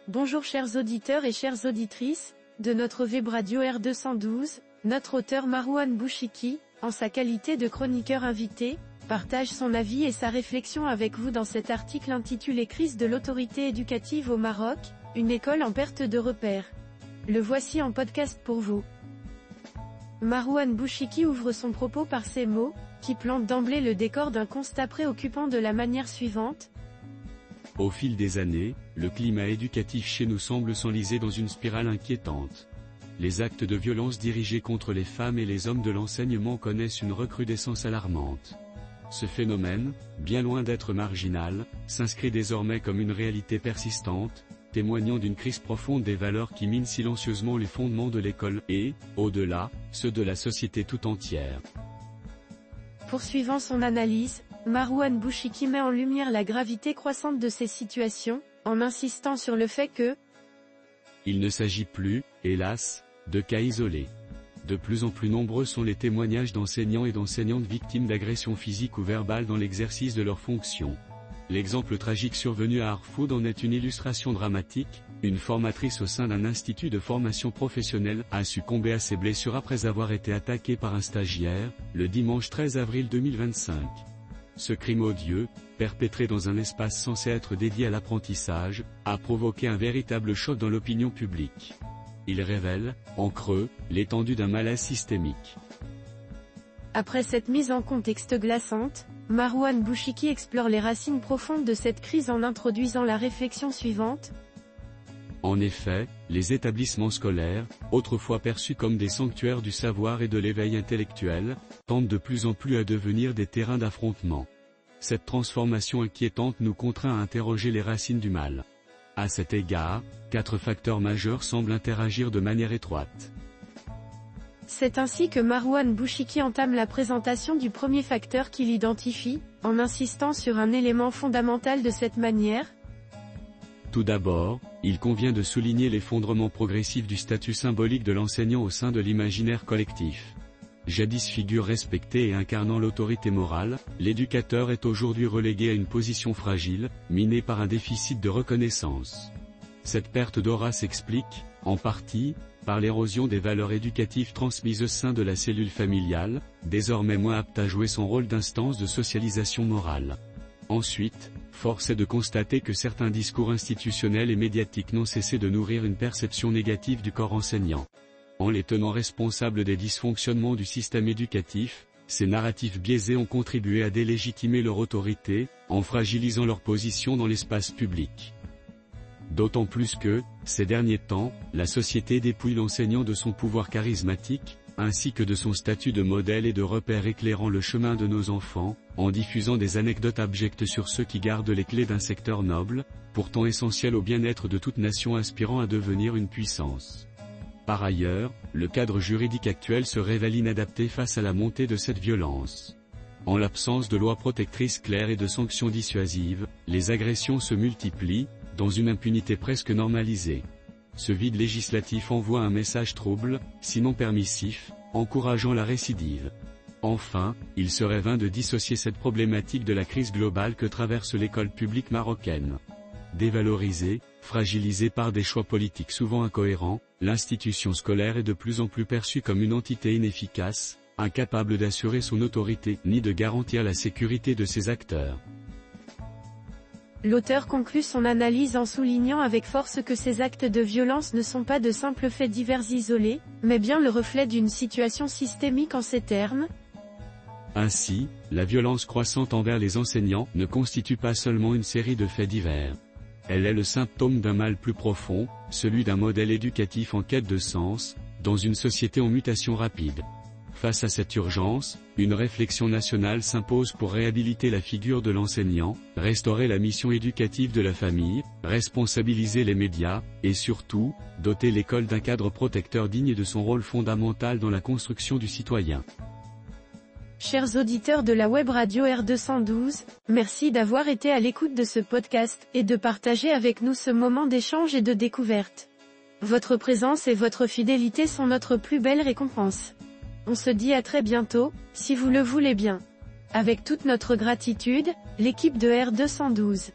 Bonjour chers auditeurs et chères auditrices, de notre web radio R212, notre auteur Marouane Bouchiki, en sa qualité de chroniqueur invité, partage son avis et sa réflexion avec vous dans cet article intitulé Crise de l'autorité éducative au Maroc, une école en perte de repères. Le voici en podcast pour vous. Marouane Bouchiki ouvre son propos par ces mots, qui plantent d'emblée le décor d'un constat préoccupant de la manière suivante. Au fil des années, le climat éducatif chez nous semble s'enliser dans une spirale inquiétante. Les actes de violence dirigés contre les femmes et les hommes de l'enseignement connaissent une recrudescence alarmante. Ce phénomène, bien loin d'être marginal, s'inscrit désormais comme une réalité persistante, témoignant d'une crise profonde des valeurs qui minent silencieusement les fondements de l'école et, au-delà, ceux de la société tout entière. Poursuivant son analyse, Marouane Bouchiki met en lumière la gravité croissante de ces situations, en insistant sur le fait que il ne s'agit plus, hélas, de cas isolés. De plus en plus nombreux sont les témoignages d'enseignants et d'enseignantes victimes d'agressions physiques ou verbales dans l'exercice de leurs fonctions. L'exemple tragique survenu à Arfoud en est une illustration dramatique. Une formatrice au sein d'un institut de formation professionnelle a succombé à ses blessures après avoir été attaquée par un stagiaire, le dimanche 13 avril 2025. Ce crime odieux, perpétré dans un espace censé être dédié à l'apprentissage, a provoqué un véritable choc dans l'opinion publique. Il révèle, en creux, l'étendue d'un malaise systémique. Après cette mise en contexte glaçante, Marouane Bouchiki explore les racines profondes de cette crise en introduisant la réflexion suivante. En effet, les établissements scolaires, autrefois perçus comme des sanctuaires du savoir et de l'éveil intellectuel, tendent de plus en plus à devenir des terrains d'affrontement. Cette transformation inquiétante nous contraint à interroger les racines du mal. À cet égard, 4 facteurs majeurs semblent interagir de manière étroite. C'est ainsi que Marouane Bouchiki entame la présentation du premier facteur qu'il identifie, en insistant sur un élément fondamental de cette manière. Tout d'abord, il convient de souligner l'effondrement progressif du statut symbolique de l'enseignant au sein de l'imaginaire collectif. Jadis figure respectée et incarnant l'autorité morale, l'éducateur est aujourd'hui relégué à une position fragile, minée par un déficit de reconnaissance. Cette perte d'aura s'explique, en partie, par l'érosion des valeurs éducatives transmises au sein de la cellule familiale, désormais moins apte à jouer son rôle d'instance de socialisation morale. Ensuite, force est de constater que certains discours institutionnels et médiatiques n'ont cessé de nourrir une perception négative du corps enseignant. En les tenant responsables des dysfonctionnements du système éducatif, ces narratifs biaisés ont contribué à délégitimer leur autorité, en fragilisant leur position dans l'espace public. D'autant plus que, ces derniers temps, la société dépouille l'enseignant de son pouvoir charismatique, ainsi que de son statut de modèle et de repère éclairant le chemin de nos enfants, en diffusant des anecdotes abjectes sur ceux qui gardent les clés d'un secteur noble, pourtant essentiel au bien-être de toute nation aspirant à devenir une puissance. Par ailleurs, le cadre juridique actuel se révèle inadapté face à la montée de cette violence. En l'absence de lois protectrices claires et de sanctions dissuasives, les agressions se multiplient, dans une impunité presque normalisée. Ce vide législatif envoie un message trouble, sinon permissif, encourageant la récidive. Enfin, il serait vain de dissocier cette problématique de la crise globale que traverse l'école publique marocaine. Dévalorisée, fragilisée par des choix politiques souvent incohérents, l'institution scolaire est de plus en plus perçue comme une entité inefficace, incapable d'assurer son autorité ni de garantir la sécurité de ses acteurs. L'auteur conclut son analyse en soulignant avec force que ces actes de violence ne sont pas de simples faits divers isolés, mais bien le reflet d'une situation systémique en ces termes. Ainsi, la violence croissante envers les enseignants ne constitue pas seulement une série de faits divers. Elle est le symptôme d'un mal plus profond, celui d'un modèle éducatif en quête de sens, dans une société en mutation rapide. Face à cette urgence, une réflexion nationale s'impose pour réhabiliter la figure de l'enseignant, restaurer la mission éducative de la famille, responsabiliser les médias, et surtout, doter l'école d'un cadre protecteur digne de son rôle fondamental dans la construction du citoyen. Chers auditeurs de la web radio R212, merci d'avoir été à l'écoute de ce podcast, et de partager avec nous ce moment d'échange et de découverte. Votre présence et votre fidélité sont notre plus belle récompense. On se dit à très bientôt, si vous le voulez bien. Avec toute notre gratitude, l'équipe de R212.